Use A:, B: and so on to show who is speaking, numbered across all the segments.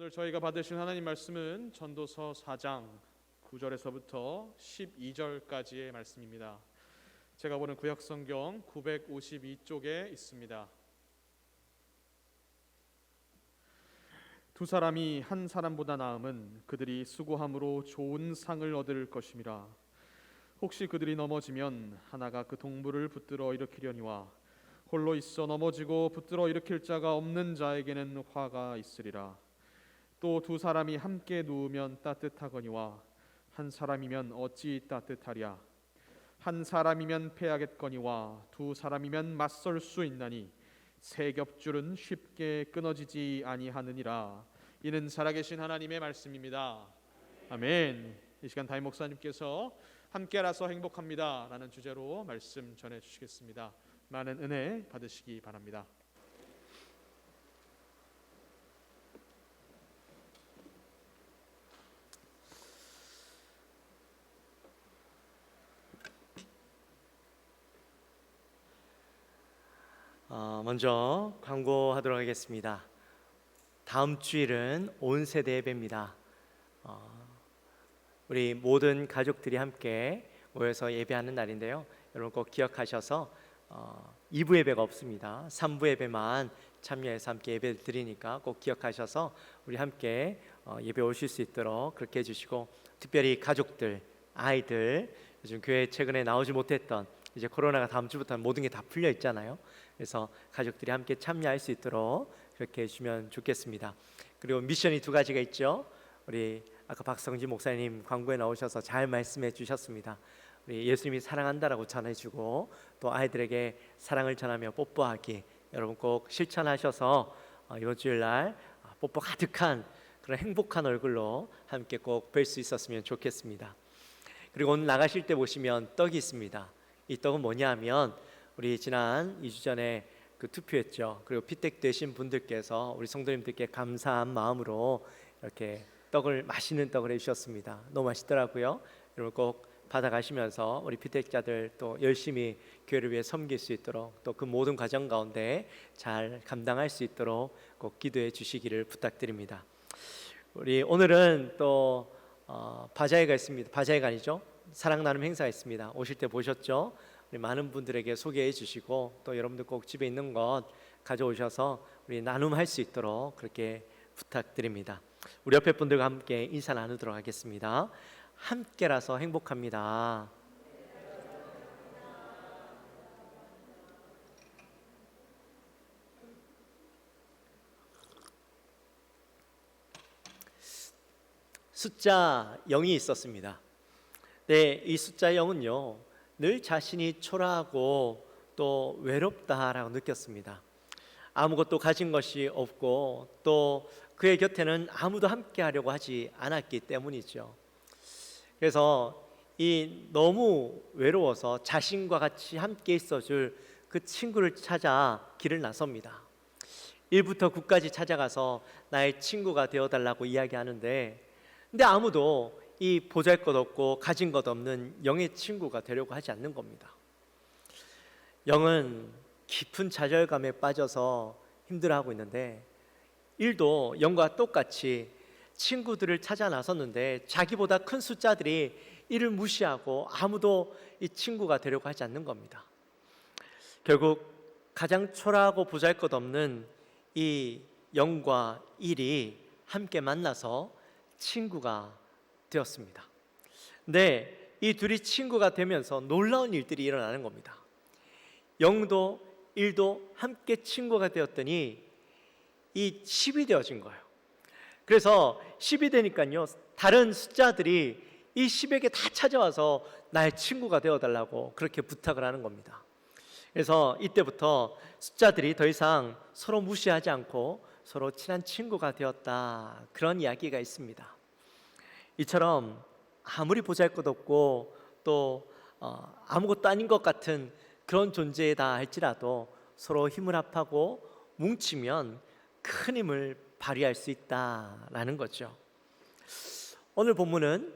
A: 오늘 저희가 받으신 하나님 말씀은 전도서 4장 9절에서부터 12절까지의 말씀입니다. 제가 보는 구약성경 952쪽에 있습니다. 두 사람이 한 사람보다 나음은 그들이 수고함으로 좋은 상을 얻을 것임이라. 혹시 그들이 넘어지면 하나가 그 동물을 붙들어 일으키려니와 홀로 있어 넘어지고 붙들어 일으킬 자가 없는 자에게는 화가 있으리라. 또 두 사람이 함께 누우면 따뜻하거니와 한 사람이면 어찌 따뜻하랴. 한 사람이면 패하겠거니와 두 사람이면 맞설 수 있나니 세 겹줄은 쉽게 끊어지지 아니하느니라. 이는 살아계신 하나님의 말씀입니다. 아멘. 이 시간 담임 목사님께서 함께라서 행복합니다 라는 주제로 말씀 전해주시겠습니다. 많은 은혜 받으시기 바랍니다.
B: 먼저 광고하도록 하겠습니다. 다음 주일은 온 세대 예배입니다. 우리 모든 가족들이 함께 모여서 예배하는 날인데요. 여러분 꼭 기억하셔서 2부 예배가 없습니다. 3부 예배만 참여해서 함께 예배를 드리니까 꼭 기억하셔서 우리 함께 예배 오실 수 있도록 그렇게 해주시고, 특별히 가족들, 아이들, 요즘 교회에 최근에 나오지 못했던, 이제 코로나가 다음 주부터는 모든 게 다 풀려 있잖아요. 그래서 가족들이 함께 참여할 수 있도록 그렇게 해주시면 좋겠습니다. 그리고 미션이 두 가지가 있죠. 우리 아까 박성진 목사님 광고에 나오셔서 잘 말씀해 주셨습니다. 우리 예수님이 사랑한다라고 전해주고, 또 아이들에게 사랑을 전하며 뽀뽀하기, 여러분 꼭 실천하셔서 이번 주일날 뽀뽀 가득한 그런 행복한 얼굴로 함께 꼭 뵐 수 있었으면 좋겠습니다. 그리고 오늘 나가실 때 보시면 떡이 있습니다. 이 떡은 뭐냐 하면, 우리 지난 2주 전에 그 투표했죠. 그리고 피택 되신 분들께서 우리 성도님들께 감사한 마음으로 이렇게 떡을, 맛있는 떡을 해주셨습니다. 너무 맛있더라고요. 여러분 꼭 받아가시면서 우리 피택자들 또 열심히 교회를 위해 섬길 수 있도록, 또 그 모든 과정 가운데 잘 감당할 수 있도록 꼭 기도해 주시기를 부탁드립니다. 우리 오늘은 또 바자회가 있습니다. 바자회가 아니죠, 사랑 나눔 행사가 있습니다. 오실 때 보셨죠? 우리 많은 분들에게 소개해 주시고, 또 여러분들 꼭 집에 있는 것 가져오셔서 우리 나눔할 수 있도록 그렇게 부탁드립니다. 우리 옆에 분들과 함께 인사 나누도록 하겠습니다. 함께라서 행복합니다. 숫자 0이 있었습니다. 네, 이 숫자 0은요, 늘 자신이 초라하고 또 외롭다라고 느꼈습니다. 아무것도 가진 것이 없고, 또 그의 곁에는 아무도 함께 하려고 하지 않았기 때문이죠. 그래서 이 너무 외로워서 자신과 같이 함께 있어줄 그 친구를 찾아 길을 나섭니다. 1부터 9까지 찾아가서 나의 친구가 되어달라고 이야기하는데, 근데 아무도 이 보잘것없고 가진 것 없는 영의 친구가 되려고 하지 않는 겁니다. 영은 깊은 좌절감에 빠져서 힘들어하고 있는데, 1도 영과 똑같이 친구들을 찾아 나섰는데 자기보다 큰 숫자들이 이를 무시하고 아무도 이 친구가 되려고 하지 않는 겁니다. 결국 가장 초라하고 보잘것없는 이 영과 1이 함께 만나서 친구가 되었습니다. 근데 이 둘이 친구가 되면서 놀라운 일들이 일어나는 겁니다. 0도 1도 함께 친구가 되었더니 이 10이 되어진 거예요. 그래서 10이 되니까요, 다른 숫자들이 이 10에게 다 찾아와서 나의 친구가 되어달라고 그렇게 부탁을 하는 겁니다. 그래서 이때부터 숫자들이 더 이상 서로 무시하지 않고 서로 친한 친구가 되었다, 그런 이야기가 있습니다. 이처럼 아무리 보잘것없고 또 아무것도 아닌 것 같은 그런 존재다 할지라도 서로 힘을 합하고 뭉치면 큰 힘을 발휘할 수 있다라는 거죠. 오늘 본문은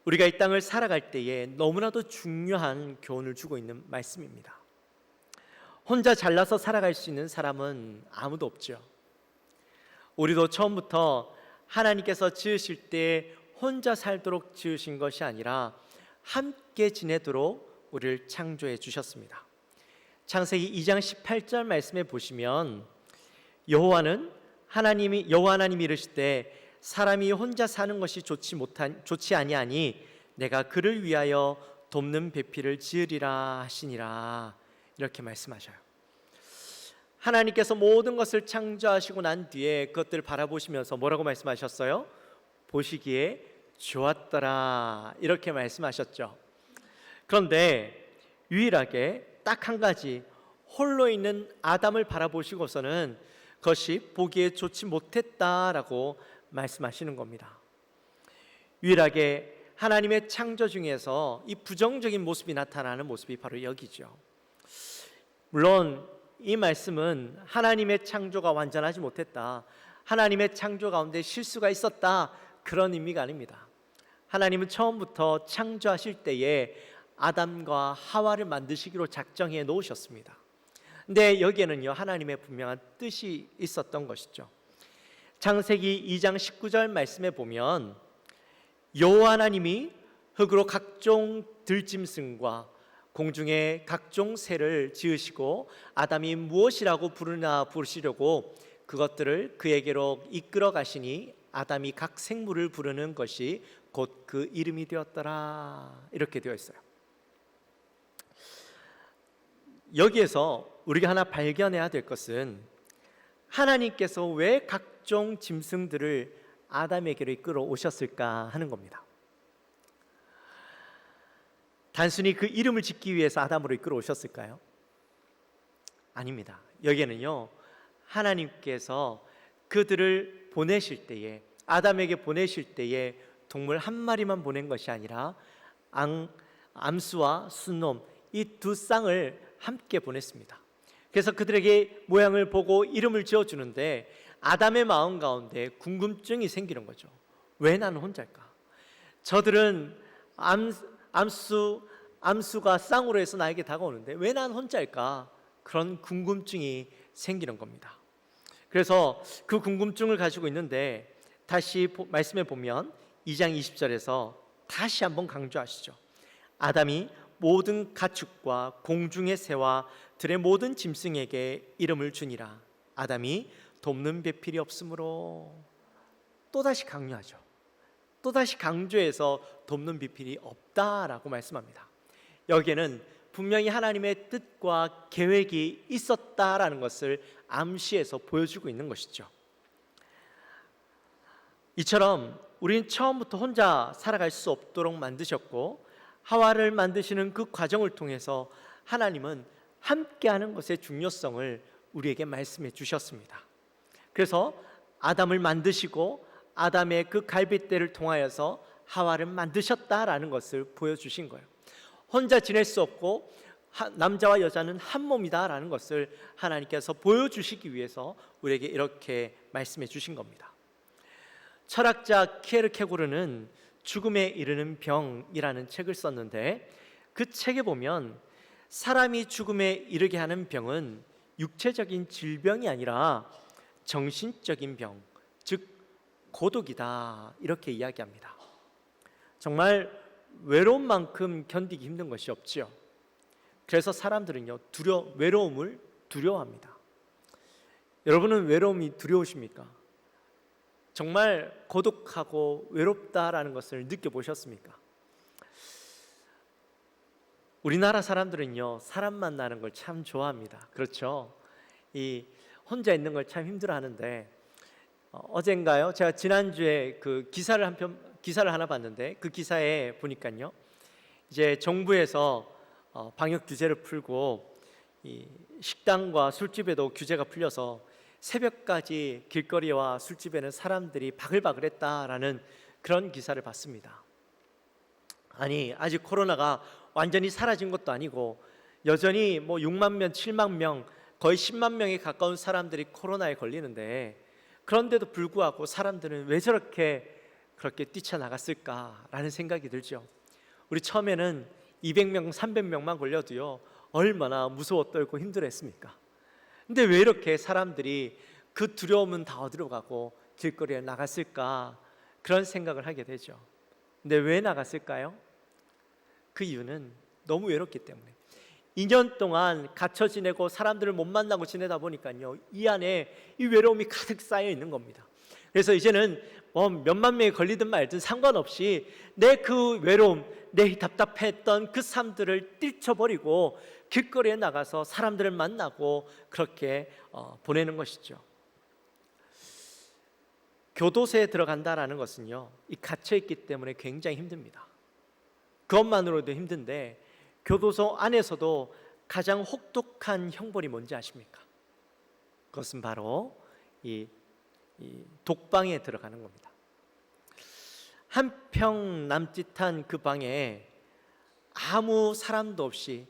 B: 우리가 이 땅을 살아갈 때에 너무나도 중요한 교훈을 주고 있는 말씀입니다. 혼자 잘나서 살아갈 수 있는 사람은 아무도 없죠. 우리도 처음부터 하나님께서 지으실 때 혼자 살도록 지으신 것이 아니라 함께 지내도록 우리를 창조해 주셨습니다. 창세기 2장 18절 말씀에 보시면 여호와 하나님이 이르실 때 사람이 혼자 사는 것이 좋지 아니하니 내가 그를 위하여 돕는 배필을 지으리라 하시니라, 이렇게 말씀하셔요. 하나님께서 모든 것을 창조하시고 난 뒤에 그것들을 바라보시면서 뭐라고 말씀하셨어요? 보시기에 좋았더라, 이렇게 말씀하셨죠. 그런데 유일하게 딱 한 가지, 홀로 있는 아담을 바라보시고서는 그것이 보기에 좋지 못했다라고 말씀하시는 겁니다. 유일하게 하나님의 창조 중에서 이 부정적인 모습이 나타나는 모습이 바로 여기죠. 물론 이 말씀은 하나님의 창조가 완전하지 못했다, 하나님의 창조 가운데 실수가 있었다, 그런 의미가 아닙니다. 하나님은 처음부터 창조하실 때에 아담과 하와를 만드시기로 작정해 놓으셨습니다. 근데 여기에는요, 하나님의 분명한 뜻이 있었던 것이죠. 창세기 2장 19절 말씀에 보면 여호와 하나님이 흙으로 각종 들짐승과 공중의 각종 새를 지으시고 아담이 무엇이라고 부르시려고 그것들을 그에게로 이끌어 가시니 아담이 각 생물을 부르는 것이 곧 그 이름이 되었더라, 이렇게 되어 있어요. 여기에서 우리가 하나 발견해야 될 것은 하나님께서 왜 각종 짐승들을 아담에게로 이끌어 오셨을까 하는 겁니다. 단순히 그 이름을 짓기 위해서 아담으로 이끌어 오셨을까요? 아닙니다. 여기에는요, 하나님께서 그들을 보내실 때에, 아담에게 보내실 때에 동물 한 마리만 보낸 것이 아니라 암수와 순놈, 이 두 쌍을 함께 보냈습니다. 그래서 그들에게 모양을 보고 이름을 지어주는데 아담의 마음 가운데 궁금증이 생기는 거죠. 왜 나는 혼자일까? 저들은 암수가 쌍으로 해서 나에게 다가오는데 왜 난 혼자일까? 그런 궁금증이 생기는 겁니다. 그래서 그 궁금증을 가지고 있는데 다시 말씀해 보면 2장 20절에서 다시 한번 강조하시죠. 아담이 모든 가축과 공중의 새와 들의 모든 짐승에게 이름을 주니라. 아담이 돕는 배필이 없으므로, 또다시 강조하죠. 또다시 강조해서 돕는 배필이 없다라고 말씀합니다. 여기에는 분명히 하나님의 뜻과 계획이 있었다라는 것을 암시해서 보여주고 있는 것이죠. 이처럼 우리는 처음부터 혼자 살아갈 수 없도록 만드셨고, 하와를 만드시는 그 과정을 통해서 하나님은 함께하는 것의 중요성을 우리에게 말씀해 주셨습니다. 그래서 아담을 만드시고 아담의 그 갈빗대를 통하여서 하와를 만드셨다라는 것을 보여주신 거예요. 혼자 지낼 수 없고 남자와 여자는 한 몸이다라는 것을 하나님께서 보여주시기 위해서 우리에게 이렇게 말씀해 주신 겁니다. 철학자 키에르케고르는 죽음에 이르는 병이라는 책을 썼는데 그 책에 보면 사람이 죽음에 이르게 하는 병은 육체적인 질병이 아니라 정신적인 병, 즉 고독이다, 이렇게 이야기합니다. 정말 외로운 만큼 견디기 힘든 것이 없지요. 그래서 사람들은요, 외로움을 두려워합니다. 여러분은 외로움이 두려우십니까? 정말 고독하고 외롭다라는 것을 느껴보셨습니까? 우리나라 사람들은요, 사람 만나는 걸 참 좋아합니다. 그렇죠? 이 혼자 있는 걸 참 힘들어하는데 어젠가요, 제가 지난주에 그 기사를 하나 봤는데 그 기사에 보니까요, 이제 정부에서 방역 규제를 풀고 이 식당과 술집에도 규제가 풀려서 새벽까지 길거리와 술집에는 사람들이 바글바글했다라는 그런 기사를 봤습니다. 아니, 아직 코로나가 완전히 사라진 것도 아니고 여전히 6만 명, 7만 명, 거의 10만 명에 가까운 사람들이 코로나에 걸리는데, 그런데도 불구하고 사람들은 왜 그렇게 뛰쳐나갔을까라는 생각이 들죠. 우리 처음에는 200명, 300명만 걸려도요, 얼마나 무서워 떨고 힘들었습니까? 근데 왜 이렇게 사람들이 그 두려움은 다 어디로 가고 길거리에 나갔을까, 그런 생각을 하게 되죠. 근데 왜 나갔을까요? 그 이유는 너무 외롭기 때문에. 2년 동안 갇혀 지내고 사람들을 못 만나고 지내다 보니까요, 이 안에 이 외로움이 가득 쌓여 있는 겁니다. 그래서 이제는 뭐 몇만 명이 걸리든 말든 상관없이 내 그 외로움, 내 답답했던 그 삶들을 뛰쳐버리고 길거리에 나가서 사람들을 만나고 그렇게 보내는 것이죠. 교도소에 들어간다라는 것은요, 이 갇혀 있기 때문에 굉장히 힘듭니다. 그것만으로도 힘든데 교도소 안에서도 가장 혹독한 형벌이 뭔지 아십니까? 그것은 바로 이 독방에 들어가는 겁니다. 한 평 남짓한 그 방에 아무 사람도 없이,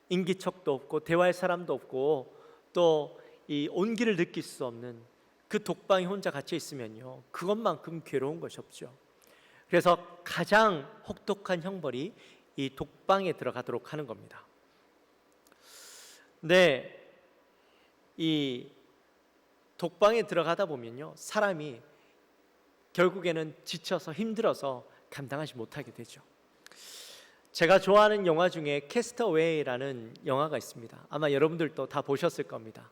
B: 인기척도 없고 대화할 사람도 없고 또 이 온기를 느낄 수 없는 그 독방에 혼자 갇혀 있으면요, 그것만큼 괴로운 것이 없죠. 그래서 가장 혹독한 형벌이 이 독방에 들어가도록 하는 겁니다. 근데 이 독방에 들어가다 보면요, 사람이 결국에는 지쳐서 힘들어서 감당하지 못하게 되죠. 제가 좋아하는 영화 중에 캐스터웨이라는 영화가 있습니다. 아마 여러분들도 다 보셨을 겁니다.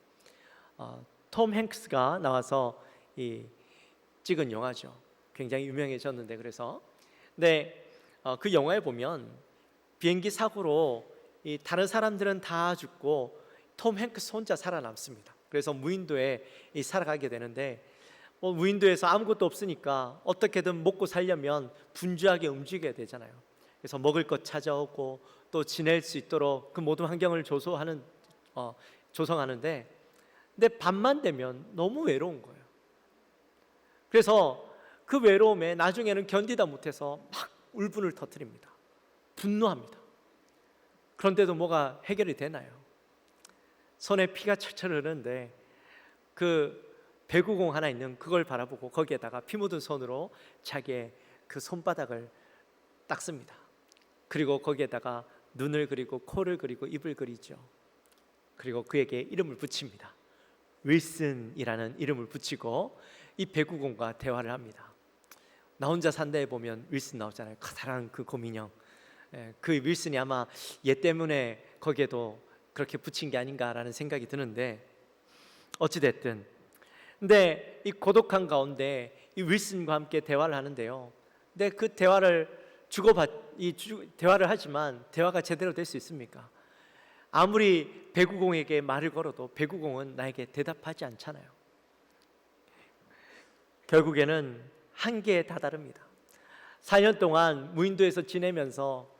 B: 톰 행크스가 나와서 찍은 영화죠. 굉장히 유명해졌는데, 그래서 그 영화에 보면 비행기 사고로 다른 사람들은 다 죽고 톰 행크스 혼자 살아남습니다. 그래서 무인도에 살아가게 되는데, 무인도에서 아무것도 없으니까 어떻게든 먹고 살려면 분주하게 움직여야 되잖아요. 그래서 먹을 것 찾아오고 또 지낼 수 있도록 그 모든 환경을 조성하는데, 근데 밤만 되면 너무 외로운 거예요. 그래서 그 외로움에 나중에는 견디다 못해서 막 울분을 터뜨립니다. 분노합니다. 그런데도 뭐가 해결이 되나요? 손에 피가 철철 흐르는데 그 배구공 하나 있는 그걸 바라보고 거기에다가 피 묻은 손으로 자기의 그 손바닥을 닦습니다. 그리고 거기에다가 눈을 그리고 코를 그리고 입을 그리죠. 그리고 그에게 이름을 붙입니다. 윌슨이라는 이름을 붙이고 이 배구공과 대화를 합니다. 나 혼자 산다에 보면 윌슨 나오잖아요. 커다란 그 곰인형. 그 윌슨이 아마 얘 때문에 거기에도 그렇게 붙인 게 아닌가라는 생각이 드는데, 어찌됐든 근데 이 고독한 가운데 이 윌슨과 함께 대화를 하는데요, 근데 그 대화를 대화를 하지만 대화가 제대로 될 수 있습니까? 아무리 배구공에게 말을 걸어도 배구공은 나에게 대답하지 않잖아요. 결국에는 한계에 다다릅니다. 4년 동안 무인도에서 지내면서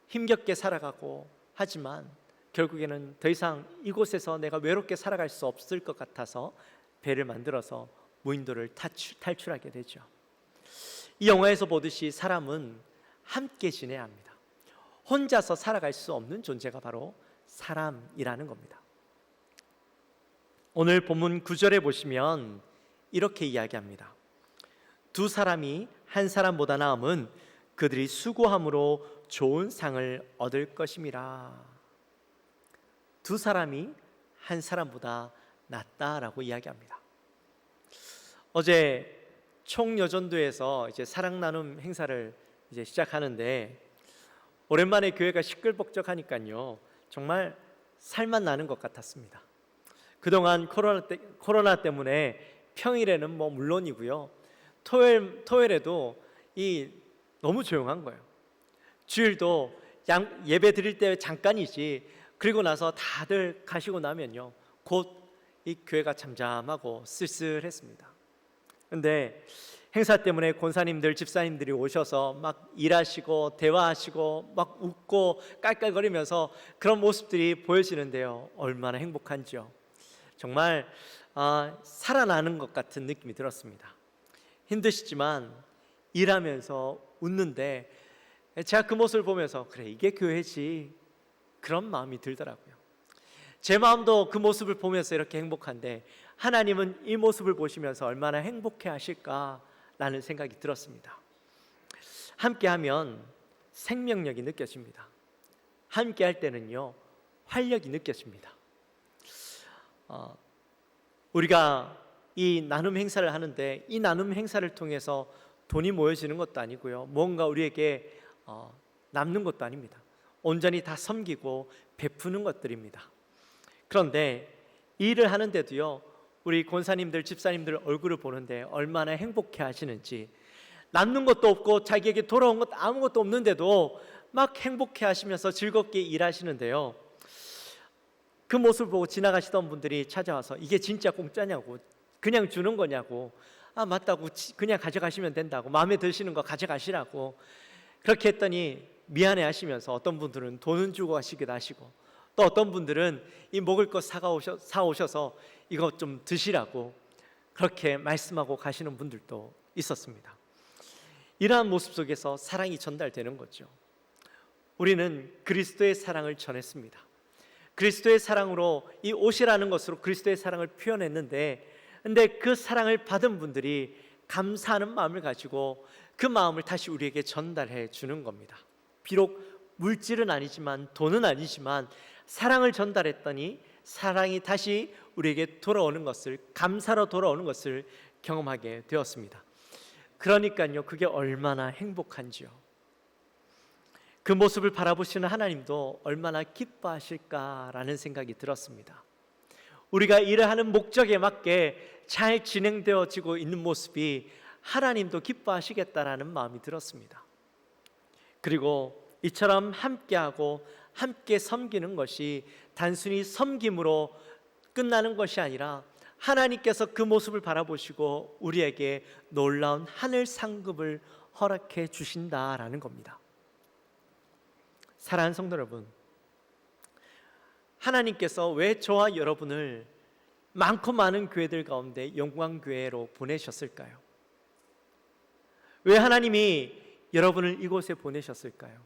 B: 힘겹게 살아가고 하지만 결국에는 더 이상 이곳에서 내가 외롭게 살아갈 수 없을 것 같아서 배를 만들어서 무인도를 탈출하게 되죠. 이 영화에서 보듯이 사람은 함께 지내야 합니다. 혼자서 살아갈 수 없는 존재가 바로 사람이라는 겁니다. 오늘 본문 9절에 보시면 이렇게 이야기합니다. 두 사람이 한 사람보다 나음은 그들이 수고함으로 좋은 상을 얻을 것임이라. 두 사람이 한 사람보다 낫다라고 이야기합니다. 어제 총여전도에서 이제 사랑 나눔 행사를 이제 시작하는데, 오랜만에 교회가 시끌벅적하니까요, 정말 살만 나는 것 같았습니다. 그동안 코로나 때문에 평일에는 뭐 물론이고요, 토요일에도 너무 조용한 거예요. 주일도 예배 드릴 때 잠깐이지, 그리고 나서 다들 가시고 나면요, 곧 이 교회가 잠잠하고 쓸쓸했습니다. 근데 행사 때문에 권사님들, 집사님들이 오셔서 막 일하시고 대화하시고 막 웃고 깔깔거리면서 그런 모습들이 보여지는데요, 얼마나 행복한지요. 정말 살아나는 것 같은 느낌이 들었습니다. 힘드시지만 일하면서 웃는데 제가 그 모습을 보면서 그래, 이게 교회지, 그런 마음이 들더라고요. 제 마음도 그 모습을 보면서 이렇게 행복한데, 하나님은 이 모습을 보시면서 얼마나 행복해 하실까라는 생각이 들었습니다. 함께하면 생명력이 느껴집니다. 함께할 때는요, 활력이 느껴집니다. 우리가 이 나눔 행사를 하는데 이 나눔 행사를 통해서 돈이 모여지는 것도 아니고요, 뭔가 우리에게 남는 것도 아닙니다. 온전히 다 섬기고 베푸는 것들입니다. 그런데 이 일을 하는데도요, 우리 권사님들, 집사님들 얼굴을 보는데 얼마나 행복해 하시는지, 남는 것도 없고 자기에게 돌아온 것 아무것도 없는데도 막 행복해 하시면서 즐겁게 일하시는데요, 그 모습을 보고 지나가시던 분들이 찾아와서 이게 진짜 공짜냐고, 그냥 주는 거냐고, 아 맞다고, 그냥 가져가시면 된다고, 마음에 드시는 거 가져가시라고 그렇게 했더니 미안해 하시면서 어떤 분들은 돈은 주고 가시기도 하시고, 또 어떤 분들은 이 먹을 것 사오셔서 이거 좀 드시라고 그렇게 말씀하고 가시는 분들도 있었습니다. 이러한 모습 속에서 사랑이 전달되는 거죠. 우리는 그리스도의 사랑을 전했습니다. 그리스도의 사랑으로 이 옷이라는 것으로 그리스도의 사랑을 표현했는데, 근데 그 사랑을 받은 분들이 감사하는 마음을 가지고 그 마음을 다시 우리에게 전달해 주는 겁니다. 비록 물질은 아니지만, 돈은 아니지만 사랑을 전달했더니 사랑이 다시 우리에게 돌아오는 것을, 감사로 돌아오는 것을 경험하게 되었습니다. 그러니까요, 그게 얼마나 행복한지요. 그 모습을 바라보시는 하나님도 얼마나 기뻐하실까라는 생각이 들었습니다. 우리가 일을 하는 목적에 맞게 잘 진행되어지고 있는 모습이 하나님도 기뻐하시겠다라는 마음이 들었습니다. 그리고 이처럼 함께하고 함께 섬기는 것이 단순히 섬김으로 끝나는 것이 아니라 하나님께서 그 모습을 바라보시고 우리에게 놀라운 하늘 상급을 허락해 주신다라는 겁니다. 사랑하는 성도 여러분, 하나님께서 왜 저와 여러분을 많고 많은 교회들 가운데 영광교회로 보내셨을까요? 왜 하나님이 여러분을 이곳에 보내셨을까요?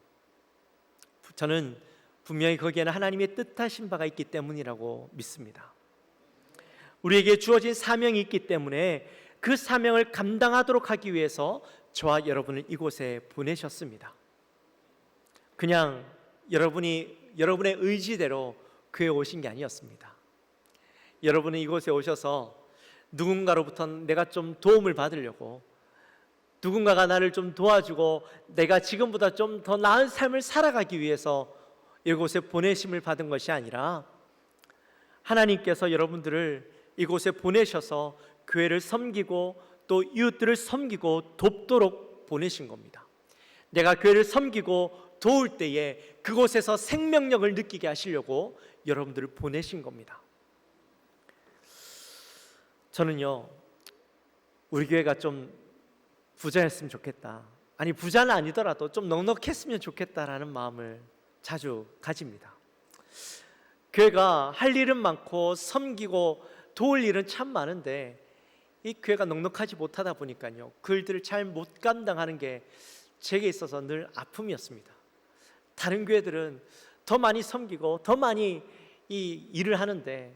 B: 저는 분명히 거기에는 하나님의 뜻하신 바가 있기 때문이라고 믿습니다. 우리에게 주어진 사명이 있기 때문에 그 사명을 감당하도록 하기 위해서 저와 여러분을 이곳에 보내셨습니다. 그냥 여러분의 의지대로 교회에 오신 게 아니었습니다. 여러분은 이곳에 오셔서 누군가로부터 내가 좀 도움을 받으려고, 누군가가 나를 좀 도와주고 내가 지금보다 좀 더 나은 삶을 살아가기 위해서 이곳에 보내심을 받은 것이 아니라, 하나님께서 여러분들을 이곳에 보내셔서 교회를 섬기고 또 이웃들을 섬기고 돕도록 보내신 겁니다. 내가 교회를 섬기고 도울 때에 그곳에서 생명력을 느끼게 하시려고 여러분들을 보내신 겁니다. 저는요, 우리 교회가 좀 부자였으면 좋겠다, 아니 부자는 아니더라도 좀 넉넉했으면 좋겠다라는 마음을 자주 가집니다. 교회가 할 일은 많고 섬기고 도울 일은 참 많은데 이 교회가 넉넉하지 못하다 보니까요, 그 일들을 잘 못 감당하는 게 제게 있어서 늘 아픔이었습니다. 다른 교회들은 더 많이 섬기고 더 많이 이 일을 하는데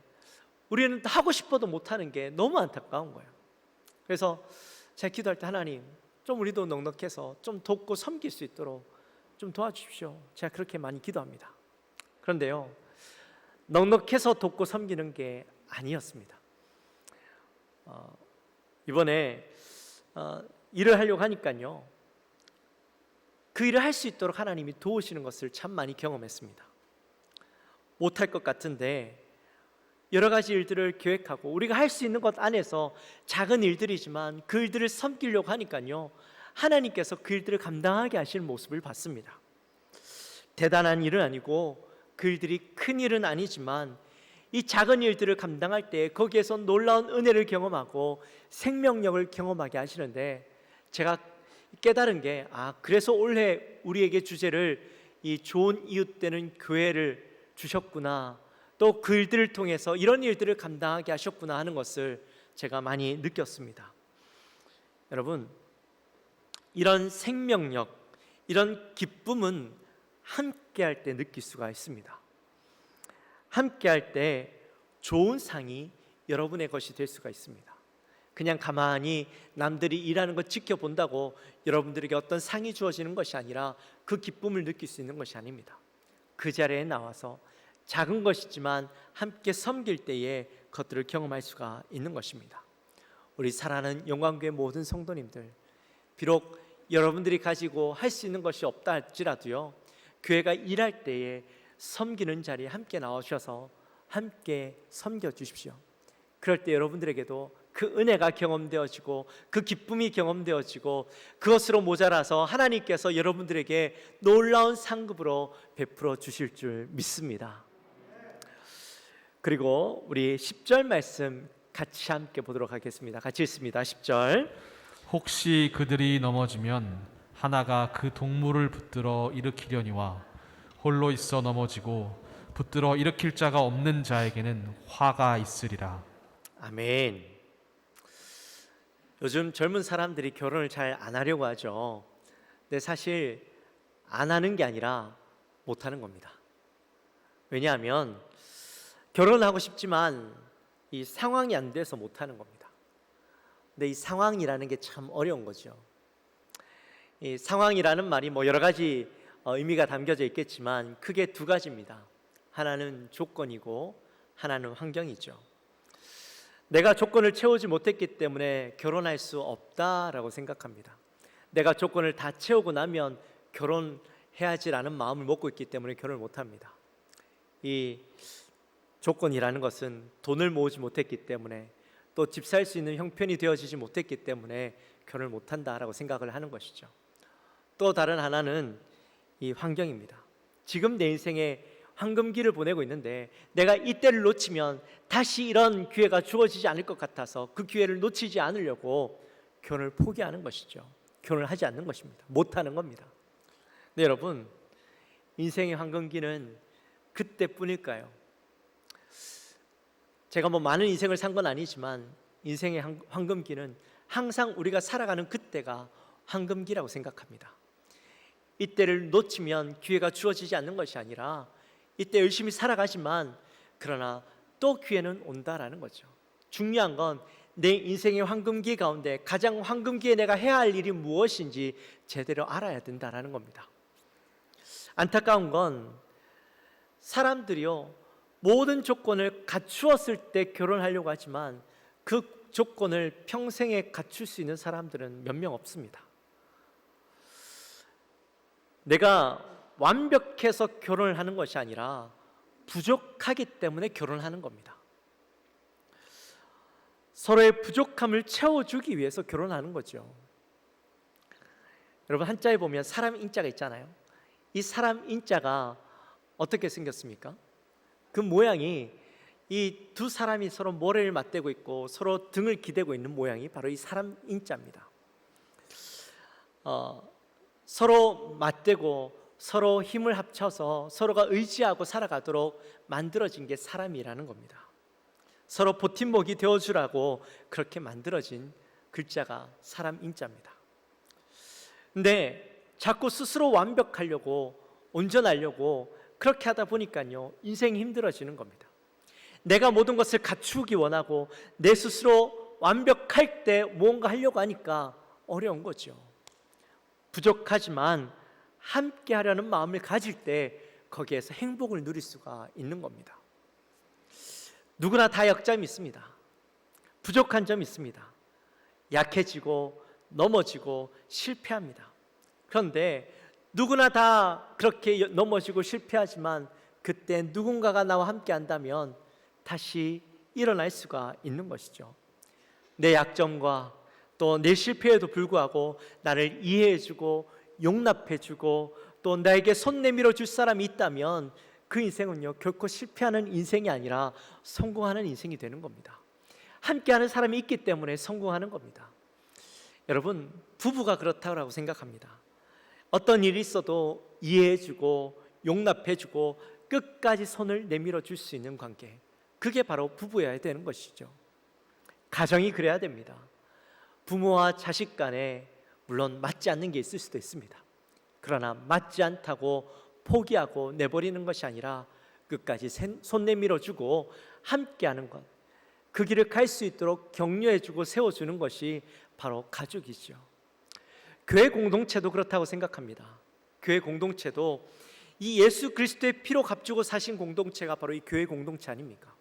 B: 우리는 하고 싶어도 못하는 게 너무 안타까운 거예요. 그래서 제가 기도할 때, 하나님 좀 우리도 넉넉해서 좀 돕고 섬길 수 있도록 좀 도와주십시오. 제가 그렇게 많이 기도합니다. 그런데요, 넉넉해서 돕고 섬기는 게 아니었습니다. 이번에 일을 하려고 하니까요, 그 일을 할 수 있도록 하나님이 도우시는 것을 참 많이 경험했습니다. 못할 것 같은데 여러 가지 일들을 계획하고 우리가 할 수 있는 것 안에서 작은 일들이지만 그 일들을 섬기려고 하니까요, 하나님께서 그 일들을 감당하게 하시는 모습을 봤습니다. 대단한 일은 아니고 그 일들이 큰 일은 아니지만 이 작은 일들을 감당할 때 거기에서 놀라운 은혜를 경험하고 생명력을 경험하게 하시는데, 제가 깨달은 게, 그래서 올해 우리에게 주제를 이 좋은 이웃 되는 교회를 주셨구나, 또 그 일들을 통해서 이런 일들을 감당하게 하셨구나 하는 것을 제가 많이 느꼈습니다. 여러분, 이런 생명력, 이런 기쁨은 함께할 때 느낄 수가 있습니다. 함께할 때 좋은 상이 여러분의 것이 될 수가 있습니다. 그냥 가만히 남들이 일하는 거 지켜본다고 여러분들에게 어떤 상이 주어지는 것이 아니라 그 기쁨을 느낄 수 있는 것이 아닙니다. 그 자리에 나와서 작은 것이지만 함께 섬길 때에 것들을 경험할 수가 있는 것입니다. 우리 사랑하는 영광교회 모든 성도님들, 비록 여러분들이 가지고 할 수 있는 것이 없다 할지라도요, 교회가 일할 때에 섬기는 자리에 함께 나오셔서 함께 섬겨 주십시오. 그럴 때 여러분들에게도 그 은혜가 경험되어지고 그 기쁨이 경험되어지고 그것으로 모자라서 하나님께서 여러분들에게 놀라운 상급으로 베풀어 주실 줄 믿습니다. 그리고 우리 10절 말씀 같이 함께 보도록 하겠습니다. 같이 읽습니다. 10절.
A: 혹시 그들이 넘어지면 하나가 그 동물을 붙들어 일으키려니와 홀로 있어 넘어지고 붙들어 일으킬 자가 없는 자에게는 화가 있으리라.
B: 아멘. 요즘 젊은 사람들이 결혼을 잘 안 하려고 하죠. 근데 사실 안 하는 게 아니라 못 하는 겁니다. 왜냐하면 결혼하고 싶지만 이 상황이 안 돼서 못 하는 겁니다. 근데 이 상황이라는 게 참 어려운 거죠. 이 상황이라는 말이 뭐 여러 가지 의미가 담겨져 있겠지만 크게 두 가지입니다. 하나는 조건이고 하나는 환경이죠. 내가 조건을 채우지 못했기 때문에 결혼할 수 없다라고 생각합니다. 내가 조건을 다 채우고 나면 결혼해야지라는 마음을 먹고 있기 때문에 결혼을 못합니다. 이 조건이라는 것은 돈을 모으지 못했기 때문에 또 집 살 수 있는 형편이 되어지지 못했기 때문에 결혼을 못한다라고 생각을 하는 것이죠. 또 다른 하나는 이 환경입니다. 지금 내 인생에 황금기를 보내고 있는데 내가 이때를 놓치면 다시 이런 기회가 주어지지 않을 것 같아서 그 기회를 놓치지 않으려고 결혼을 포기하는 것이죠. 결혼을 하지 않는 것입니다. 못하는 겁니다. 네, 여러분, 인생의 황금기는 그때뿐일까요? 제가 뭐 많은 인생을 산 건 아니지만 인생의 황금기는 항상 우리가 살아가는 그때가 황금기라고 생각합니다. 이때를 놓치면 기회가 주어지지 않는 것이 아니라 이때 열심히 살아가지만 그러나 또 기회는 온다라는 거죠. 중요한 건 내 인생의 황금기 가운데 가장 황금기에 내가 해야 할 일이 무엇인지 제대로 알아야 된다라는 겁니다. 안타까운 건 사람들이요, 모든 조건을 갖추었을 때 결혼하려고 하지만 그 조건을 평생에 갖출 수 있는 사람들은 몇 명 없습니다. 내가 완벽해서 결혼을 하는 것이 아니라 부족하기 때문에 결혼하는 겁니다. 서로의 부족함을 채워주기 위해서 결혼하는 거죠. 여러분, 한자에 보면 사람 인자가 있잖아요. 이 사람 인자가 어떻게 생겼습니까? 그 모양이 이 두 사람이 서로 모래를 맞대고 있고 서로 등을 기대고 있는 모양이 바로 이 사람 인자입니다. 서로 맞대고 서로 힘을 합쳐서 서로가 의지하고 살아가도록 만들어진 게 사람이라는 겁니다. 서로 버팀목이 되어주라고 그렇게 만들어진 글자가 사람 인자입니다. 근데 자꾸 스스로 완벽하려고 온전하려고 그렇게 하다 보니까요, 인생이 힘들어지는 겁니다. 내가 모든 것을 갖추기 원하고 내 스스로 완벽할 때 무언가 하려고 하니까 어려운 거죠. 부족하지만 함께 하려는 마음을 가질 때 거기에서 행복을 누릴 수가 있는 겁니다. 누구나 다 약점이 있습니다. 부족한 점이 있습니다. 약해지고 넘어지고 실패합니다. 그런데 누구나 다 그렇게 넘어지고 실패하지만 그때 누군가가 나와 함께 한다면 다시 일어날 수가 있는 것이죠. 내 약점과 또 내 실패에도 불구하고 나를 이해해주고 용납해주고 또 나에게 손 내밀어 줄 사람이 있다면 그 인생은요, 결코 실패하는 인생이 아니라 성공하는 인생이 되는 겁니다. 함께하는 사람이 있기 때문에 성공하는 겁니다. 여러분, 부부가 그렇다고 생각합니다. 어떤 일이 있어도 이해해주고 용납해주고 끝까지 손을 내밀어 줄 수 있는 관계, 그게 바로 부부여야 되는 것이죠. 가정이 그래야 됩니다. 부모와 자식 간에 물론 맞지 않는 게 있을 수도 있습니다. 그러나 맞지 않다고 포기하고 내버리는 것이 아니라 끝까지 손 내밀어 주고 함께하는 것, 그 길을 갈 수 있도록 격려해주고 세워주는 것이 바로 가족이죠. 교회 공동체도 그렇다고 생각합니다. 교회 공동체도 이 예수 그리스도의 피로 값주고 사신 공동체가 바로 이 교회 공동체 아닙니까?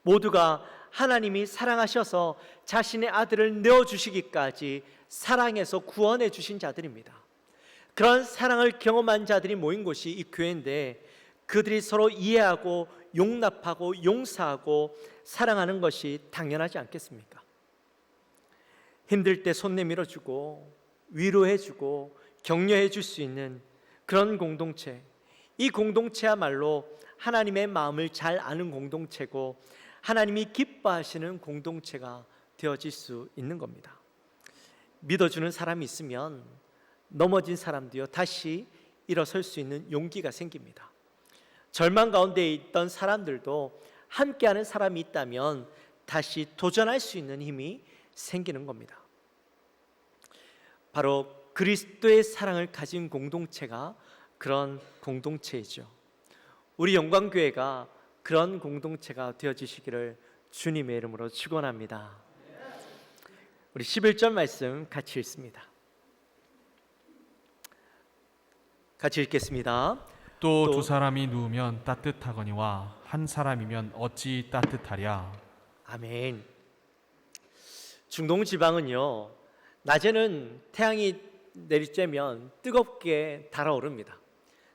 B: 모두가 하나님이 사랑하셔서 자신의 아들을 내어주시기까지 사랑해서 구원해 주신 자들입니다. 그런 사랑을 경험한 자들이 모인 곳이 이 교회인데, 그들이 서로 이해하고 용납하고 용서하고 사랑하는 것이 당연하지 않겠습니까? 힘들 때 손 내밀어주고 위로해주고 격려해 줄 수 있는 그런 공동체, 이 공동체야말로 하나님의 마음을 잘 아는 공동체고 하나님이 기뻐하시는 공동체가 되어질 수 있는 겁니다. 믿어주는 사람이 있으면 넘어진 사람도요 다시 일어설 수 있는 용기가 생깁니다. 절망 가운데 있던 사람들도 함께하는 사람이 있다면 다시 도전할 수 있는 힘이 생기는 겁니다. 바로 그리스도의 사랑을 가진 공동체가 그런 공동체이죠. 우리 영광교회가 그런 공동체가 되어주시기를 주님의 이름으로 축원합니다. 우리 11절 말씀 같이 읽습니다. 같이 읽겠습니다.
C: 또 두 사람이 누우면 따뜻하거니와 한 사람이면 어찌 따뜻하랴.
B: 아멘. 중동 지방은요, 낮에는 태양이 내리쬐면 뜨겁게 달아오릅니다.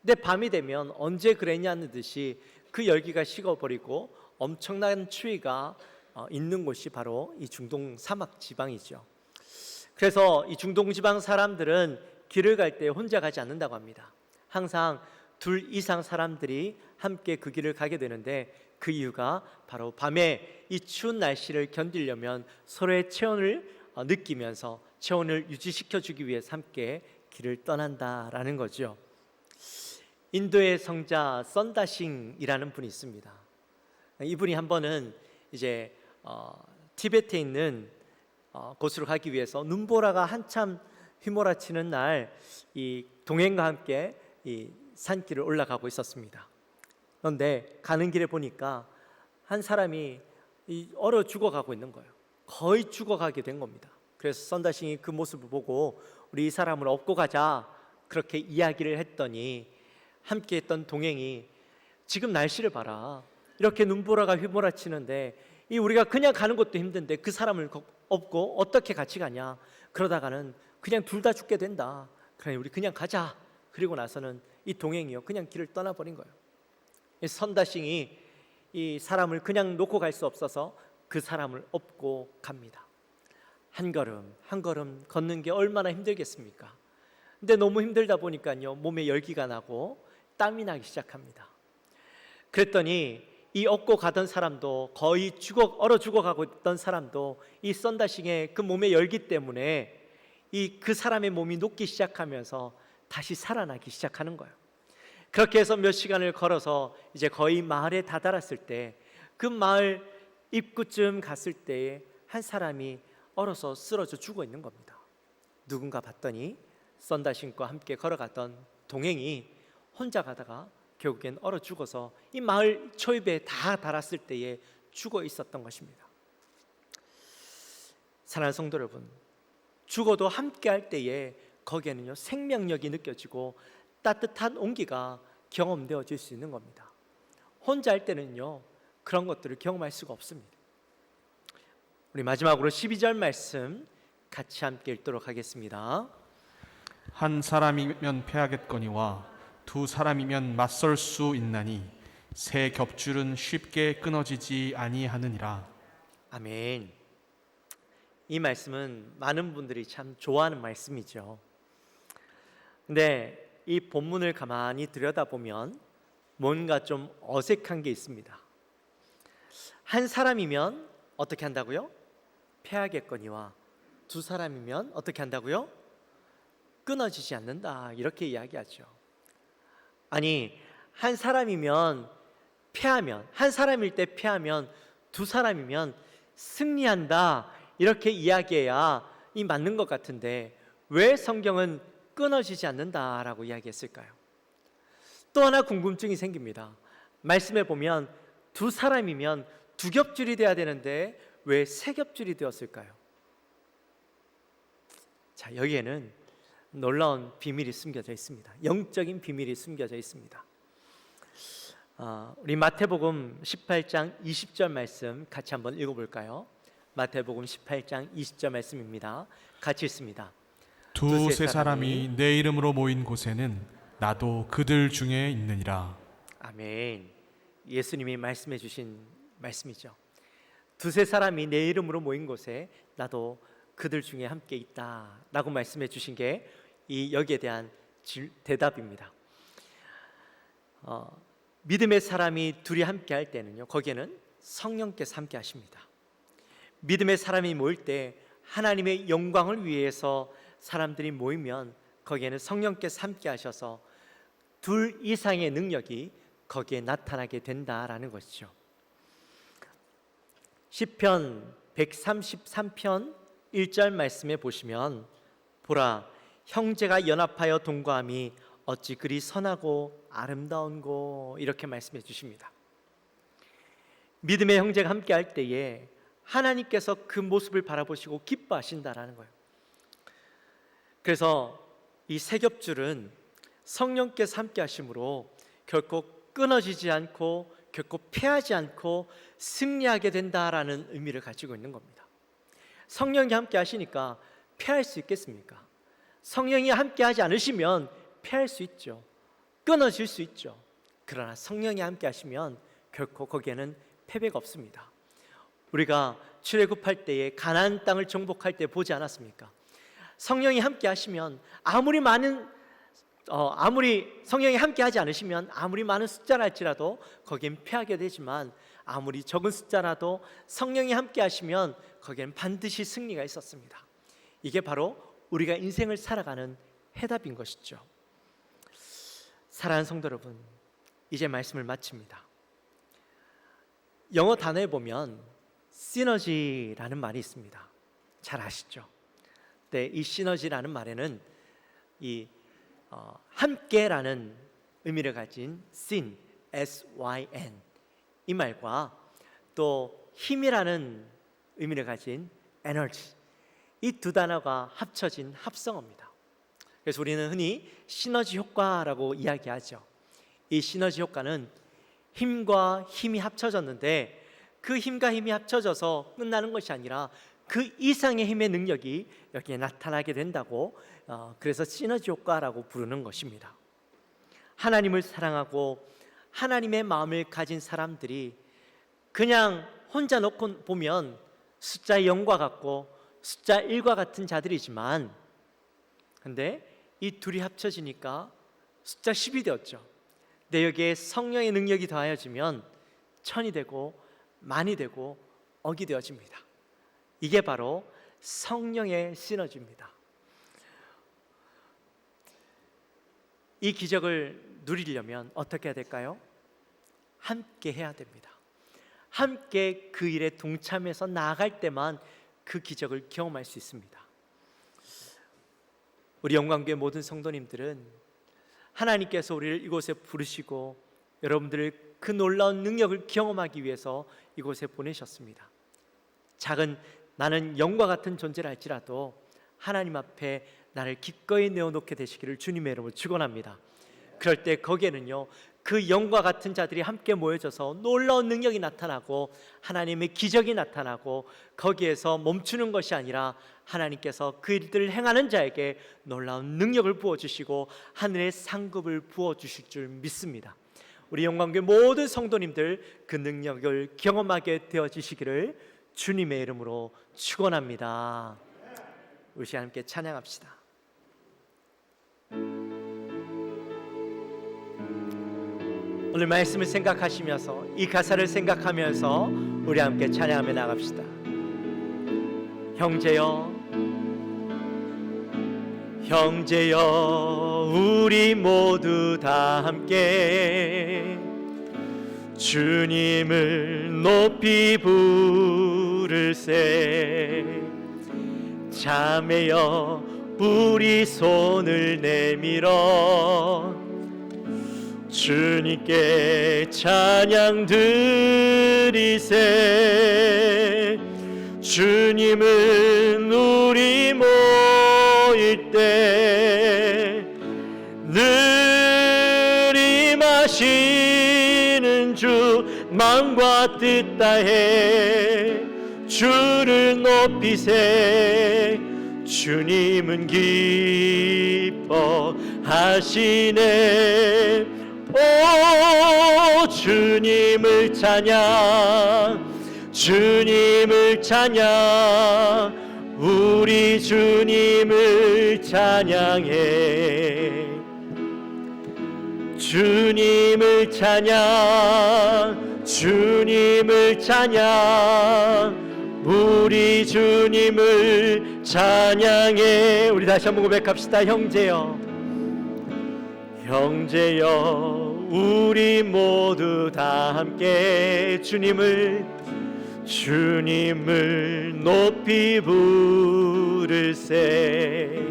B: 근데 밤이 되면 언제 그랬냐는 듯이 그 열기가 식어버리고 엄청난 추위가 있는 곳이 바로 이 중동 사막 지방이죠. 그래서 이 중동 지방 사람들은 길을 갈 때 혼자 가지 않는다고 합니다. 항상 둘 이상 사람들이 함께 그 길을 가게 되는데, 그 이유가 바로 밤에 이 추운 날씨를 견디려면 서로의 체온을 느끼면서 체온을 유지시켜 주기 위해서 함께 길을 떠난다라는 거죠. 인도의 성자 썬다싱이라는 분이 있습니다. 이분이 한 번은 이제 티베트에 있는 곳으로 가기 위해서 눈보라가 한참 휘몰아치는 날 이 동행과 함께 이 산길을 올라가고 있었습니다. 그런데 가는 길에 보니까 한 사람이 얼어 죽어가고 있는 거예요. 거의 죽어가게 된 겁니다. 그래서 썬다싱이 그 모습을 보고 우리 이 사람을 업고 가자 그렇게 이야기를 했더니, 함께 했던 동행이 지금 날씨를 봐라, 이렇게 눈보라가 휘몰아치는데 이 우리가 그냥 가는 것도 힘든데 그 사람을 업고 어떻게 같이 가냐, 그러다가는 그냥 둘 다 죽게 된다, 그러니 우리 그냥 가자. 그리고 나서는 이 동행이요 그냥 길을 떠나버린 거예요. 이 선다싱이 이 사람을 그냥 놓고 갈 수 없어서 그 사람을 업고 갑니다. 한 걸음 한 걸음 걷는 게 얼마나 힘들겠습니까? 근데 너무 힘들다 보니까요 몸에 열기가 나고 땀이 나기 시작합니다. 그랬더니 이 업고 가던 사람도, 거의 얼어 죽어가고 있던 사람도 이 썬다싱의 그 몸의 열기 때문에 그 사람의 몸이 녹기 시작하면서 다시 살아나기 시작하는 거예요. 그렇게 해서 몇 시간을 걸어서 이제 거의 마을에 다다랐을 때, 그 마을 입구쯤 갔을 때에 한 사람이 얼어서 쓰러져 죽어 있는 겁니다. 누군가 봤더니 썬다싱과 함께 걸어갔던 동행이 혼자 가다가 결국엔 얼어 죽어서 이 마을 초입에 다 달았을 때에 죽어 있었던 것입니다. 사랑하는 성도 여러분, 죽어도 함께 할 때에 거기에는요 생명력이 느껴지고 따뜻한 온기가 경험되어질 수 있는 겁니다. 혼자 할 때는요 그런 것들을 경험할 수가 없습니다. 우리 마지막으로 12절 말씀 같이 함께 읽도록 하겠습니다.
C: 한 사람이면 패하겠거니와 두 사람이면 맞설 수 있나니 새 겹줄은 쉽게 끊어지지 아니하느니라.
B: 아멘. 이 말씀은 많은 분들이 참 좋아하는 말씀이죠. 근데 이 본문을 가만히 들여다보면 뭔가 좀 어색한 게 있습니다. 한 사람이면 어떻게 한다고요? 패하겠거니와 두 사람이면 어떻게 한다고요? 끊어지지 않는다, 이렇게 이야기하죠. 아니, 한 사람이면 패하면, 한 사람일 때 패하면 두 사람이면 승리한다, 이렇게 이야기해야 이 맞는 것 같은데 왜 성경은 끊어지지 않는다라고 이야기했을까요? 또 하나 궁금증이 생깁니다. 말씀에 보면 두 사람이면 두 겹줄이 돼야 되는데 왜 세 겹줄이 되었을까요? 자, 여기에는 놀라운 비밀이 숨겨져 있습니다. 영적인 비밀이 숨겨져 있습니다. 우리 마태복음 18장 20절 말씀 같이 한번 읽어볼까요? 마태복음 18장 20절 말씀입니다. 같이 읽습니다.
C: 두세 사람이 내 이름으로 모인 곳에는 나도 그들 중에 있느니라.
B: 아멘. 예수님이 말씀해 주신 말씀이죠. 두세 사람이 내 이름으로 모인 곳에 나도 그들 중에 함께 있다라고 말씀해 주신 게 이 여기에 대한 대답입니다. 믿음의 사람이 둘이 함께 할 때는요, 거기에는 성령께서 함께 하십니다. 믿음의 사람이 모일 때 하나님의 영광을 위해서 사람들이 모이면 거기에는 성령께서 함께 하셔서 둘 이상의 능력이 거기에 나타나게 된다라는 것이죠. 시편 133편 1절 말씀에 보시면 보라 형제가 연합하여 동거함이 어찌 그리 선하고 아름다운고 이렇게 말씀해 주십니다. 믿음의 형제가 함께 할 때에 하나님께서 그 모습을 바라보시고 기뻐하신다라는 거예요. 그래서 이 세 겹줄은 성령께서 함께 하심으로 결코 끊어지지 않고 결코 패하지 않고 승리하게 된다라는 의미를 가지고 있는 겁니다. 성령이 함께 하시니까 패할 수 있겠습니까? 성령이 함께 하지 않으시면 패할 수 있죠. 끊어질 수 있죠. 그러나 성령이 함께 하시면 결코 거기에는 패배가 없습니다. 우리가 출애굽할 때에 가나안 땅을 정복할 때 보지 않았습니까? 성령이 함께 하시면 아무리 성령이 함께 하지 않으시면 아무리 많은 숫자라 할지라도 거기엔 패하게 되지만 아무리 적은 숫자라도 성령이 함께 하시면 거기엔 반드시 승리가 있었습니다. 이게 바로 우리가 인생을 살아가는 해답인 것이죠. 사랑하는 성도 여러분, 이제 말씀을 마칩니다. 영어 단어에 보면 시너지라는 말이 있습니다. 잘 아시죠? 네, 이 시너지라는 말에는 함께라는 의미를 가진 syn, S-Y-N 이 말과 또 힘이라는 의미를 가진 에너지, 이 두 단어가 합쳐진 합성어입니다. 그래서 우리는 흔히 시너지 효과라고 이야기하죠. 이 시너지 효과는 힘과 힘이 합쳐졌는데 그 힘과 힘이 합쳐져서 끝나는 것이 아니라 그 이상의 힘의 능력이 여기에 나타나게 된다고, 그래서 시너지 효과라고 부르는 것입니다. 하나님을 사랑하고 하나님의 마음을 가진 사람들이 그냥 혼자 놓고 보면 숫자 0과 같고 숫자 1과 같은 자들이지만, 근데 이 둘이 합쳐지니까 숫자 10이 되었죠. 근데 여기에 성령의 능력이 더하여지면 1000이 되고 만이 되고 억이 되어집니다. 이게 바로 성령의 시너지입니다. 이 기적을 누리려면 어떻게 해야 될까요? 함께 해야 됩니다. 함께 그 일에 동참해서 나아갈 때만 그 기적을 경험할 수 있습니다. 우리 영광교회 모든 성도님들은 하나님께서 우리를 이곳에 부르시고 여러분들을 그 놀라운 능력을 경험하기 위해서 이곳에 보내셨습니다. 작은 나는 영과 같은 존재라 할지라도 하나님 앞에 나를 기꺼이 내어놓게 되시기를 주님의 이름으로 축원합니다. 그럴 때 거기에는요, 그 영과 같은 자들이 함께 모여져서 놀라운 능력이 나타나고 하나님의 기적이 나타나고, 거기에서 멈추는 것이 아니라 하나님께서 그 일들을 행하는 자에게 놀라운 능력을 부어주시고 하늘의 상급을 부어주실 줄 믿습니다. 우리 영광교회 모든 성도님들 그 능력을 경험하게 되어지시기를 주님의 이름으로 축원합니다. 우리 시간 함께 찬양합시다. 오늘 말씀을 생각하시면서 이 가사를 생각하면서 우리 함께 찬양하며 나갑시다. 형제여 우리 모두 다 함께 주님을 높이 부를세. 자매여 우리 손을 내밀어 주님께 찬양 드리세. 주님은 우리 모일 때 늘 임하시는 마음과 뜻 다해 주를 높이세. 주님은 기뻐하시네. 오 주님을 찬양, 주님을 찬양, 우리 주님을 찬양해. 주님을 찬양, 주님을 찬양, 우리 주님을 찬양해. 우리 다시 한번 고백합시다. 형제여, 형제여, 우리 모두 다 함께 주님을 높이 부를세.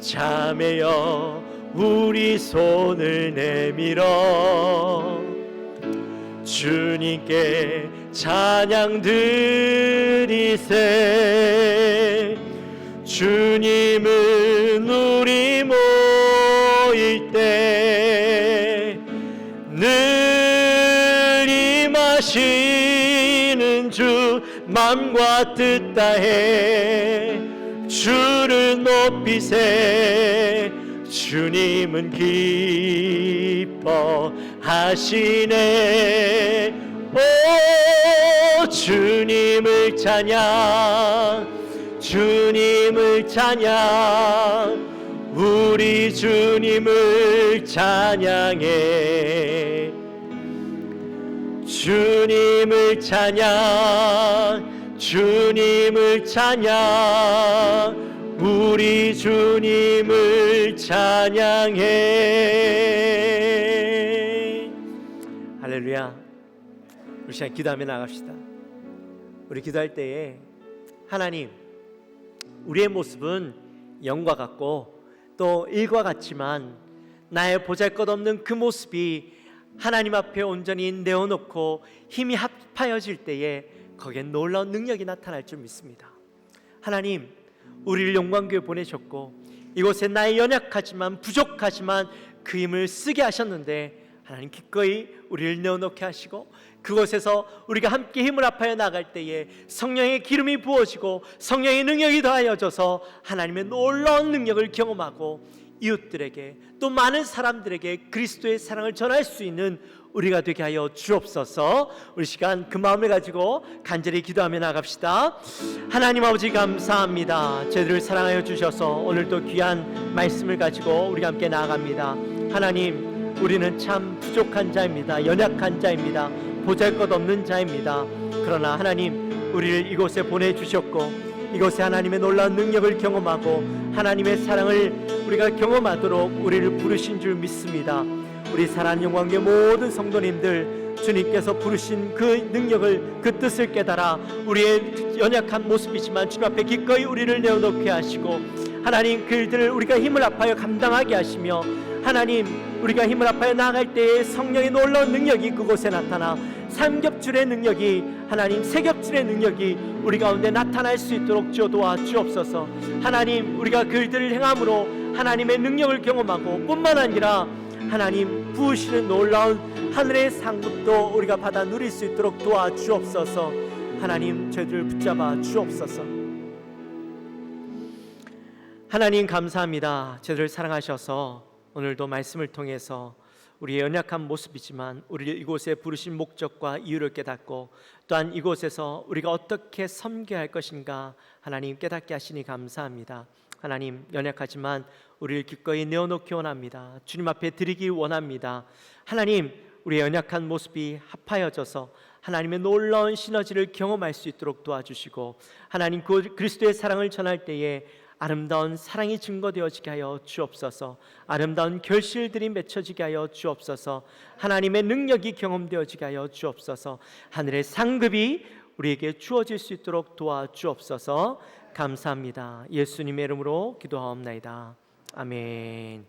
B: 자매여, 우리 손을 내밀어 주님께 찬양 드리세. 주님은 우리 모일 때 늘 임하시는 주, 마음과 뜻 다해 주를 높이세. 주님은 기뻐하시네. 오 주님을 찬양, 주님을 찬양, 우리 주님을 찬양해. 주님을 찬양, 주님을 찬양, 우리 주님을 찬양해. 할렐루야. 우리 시간 기도하며 나갑시다. 우리 기도할 때에 하나님, 우리의 모습은 영과 같고 또 일과 같지만 나의 보잘것없는 그 모습이 하나님 앞에 온전히 내어놓고 힘이 합하여질 때에 거기에 놀라운 능력이 나타날 줄 믿습니다. 하나님, 우리를 영광교회 보내셨고 이곳에 나의 연약하지만 부족하지만 그 힘을 쓰게 하셨는데, 하나님 기꺼이 우리를 내어놓게 하시고 그곳에서 우리가 함께 힘을 합하여 나갈 때에 성령의 기름이 부어지고 성령의 능력이 더하여져서 하나님의 놀라운 능력을 경험하고 이웃들에게 또 많은 사람들에게 그리스도의 사랑을 전할 수 있는 우리가 되게 하여 주옵소서. 우리 시간 그 마음을 가지고 간절히 기도하며 나갑시다. 하나님 아버지 감사합니다. 저희들을 사랑하여 주셔서 오늘도 귀한 말씀을 가지고 우리가 함께 나아갑니다. 하나님, 우리는 참 부족한 자입니다. 연약한 자입니다. 보잘것없는 자입니다. 그러나 하나님, 우리를 이곳에 보내주셨고 이곳에 하나님의 놀라운 능력을 경험하고 하나님의 사랑을 우리가 경험하도록 우리를 부르신 줄 믿습니다. 우리 사랑하는 영광의 모든 성도님들, 주님께서 부르신 그 능력을, 그 뜻을 깨달아 우리의 연약한 모습이지만 주님 앞에 기꺼이 우리를 내어놓게 하시고 하나님, 그들을 우리가 힘을 합하여 감당하게 하시며 하나님, 우리가 힘을 합하여 나아갈 때에 성령의 놀라운 능력이 그곳에 나타나 삼겹줄의 능력이, 하나님 세겹줄의 능력이 우리 가운데 나타날 수 있도록 주여 도와주옵소서. 하나님, 우리가 그들을 행함으로 하나님의 능력을 경험하고 뿐만 아니라 하나님 부으시는 놀라운 하늘의 상급도 우리가 받아 누릴 수 있도록 도와주옵소서. 하나님, 저희들을 붙잡아 주옵소서. 하나님 감사합니다. 저희들을 사랑하셔서 오늘도 말씀을 통해서 우리의 연약한 모습이지만 우리를 이곳에 부르신 목적과 이유를 깨닫고 또한 이곳에서 우리가 어떻게 섬겨야 할 것인가 하나님 깨닫게 하시니 감사합니다. 하나님, 연약하지만 우리를 기꺼이 내어놓기 원합니다. 주님 앞에 드리기 원합니다. 하나님, 우리의 연약한 모습이 합하여져서 하나님의 놀라운 시너지를 경험할 수 있도록 도와주시고 하나님, 그 그리스도의 사랑을 전할 때에 아름다운 사랑이 증거되어지게 하여 주옵소서. 아름다운 결실들이 맺혀지게 하여 주옵소서. 하나님의 능력이 경험되어지게 하여 주옵소서. 하늘의 상급이 우리에게 주어질 수 있도록 도와주옵소서. 감사합니다. 예수님의 이름으로 기도하옵나이다. 아멘.